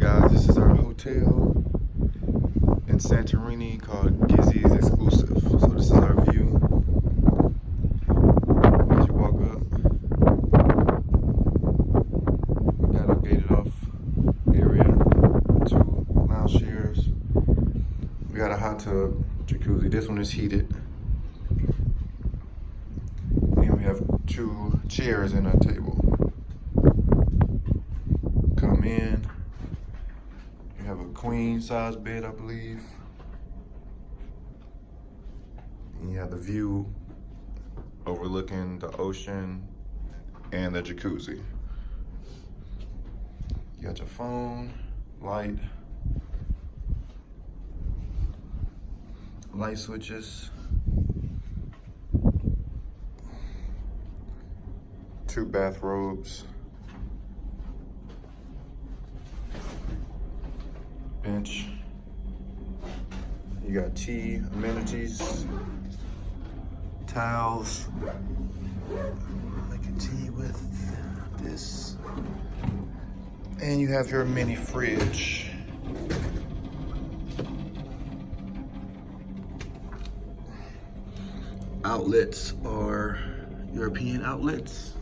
guys, this is our hotel in Santorini called Gizis Exclusive. So this is our view. As you walk up, we got a gated off area, 2 lounge chairs. We got a hot tub, jacuzzi. This one is heated. And we have 2 chairs and a table. Come in. You have a queen size bed, I believe. And you have the view overlooking the ocean and the jacuzzi. You got your phone, light switches, 2 bathrobes, bench. You got tea, amenities, towels. Making tea with this. And you have your mini fridge. Outlets are European outlets.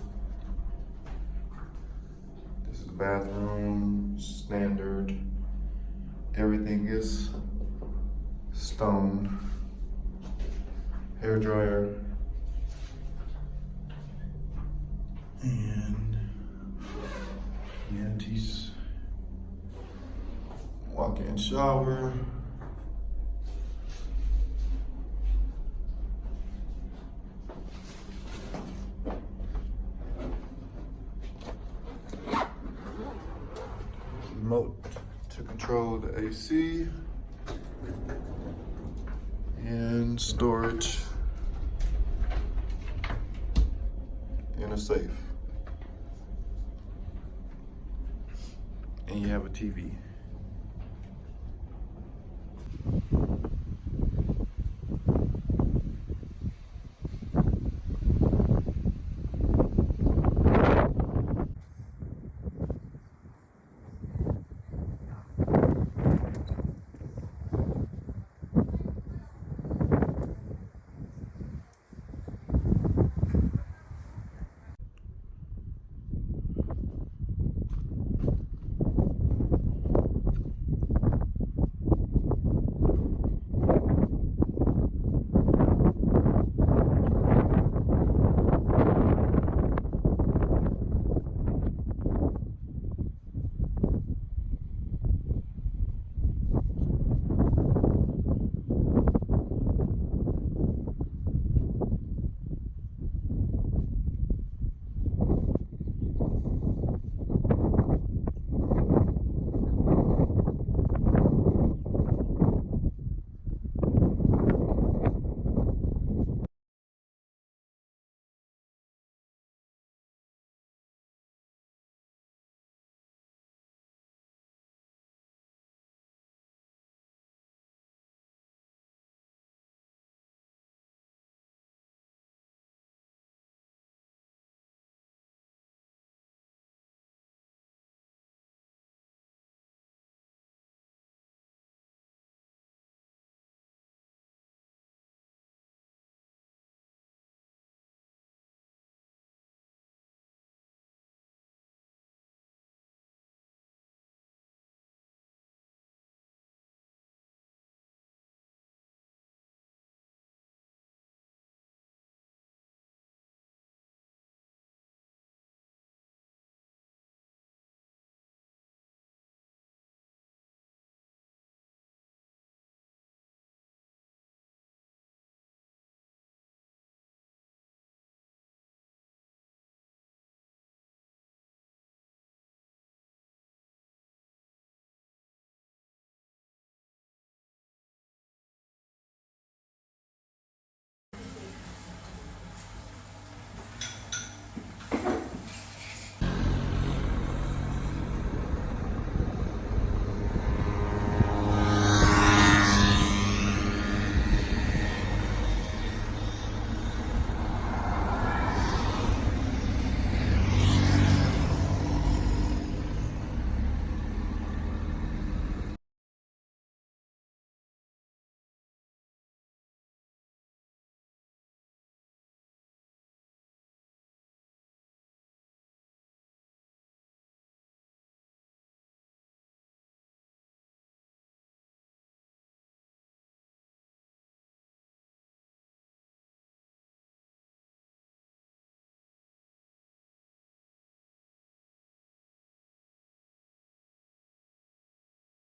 This is the bathroom, standard. Everything is stone. Hair dryer. And amenities. Walk-in shower. Remote to control the AC. And storage. And a safe. And you have a TV.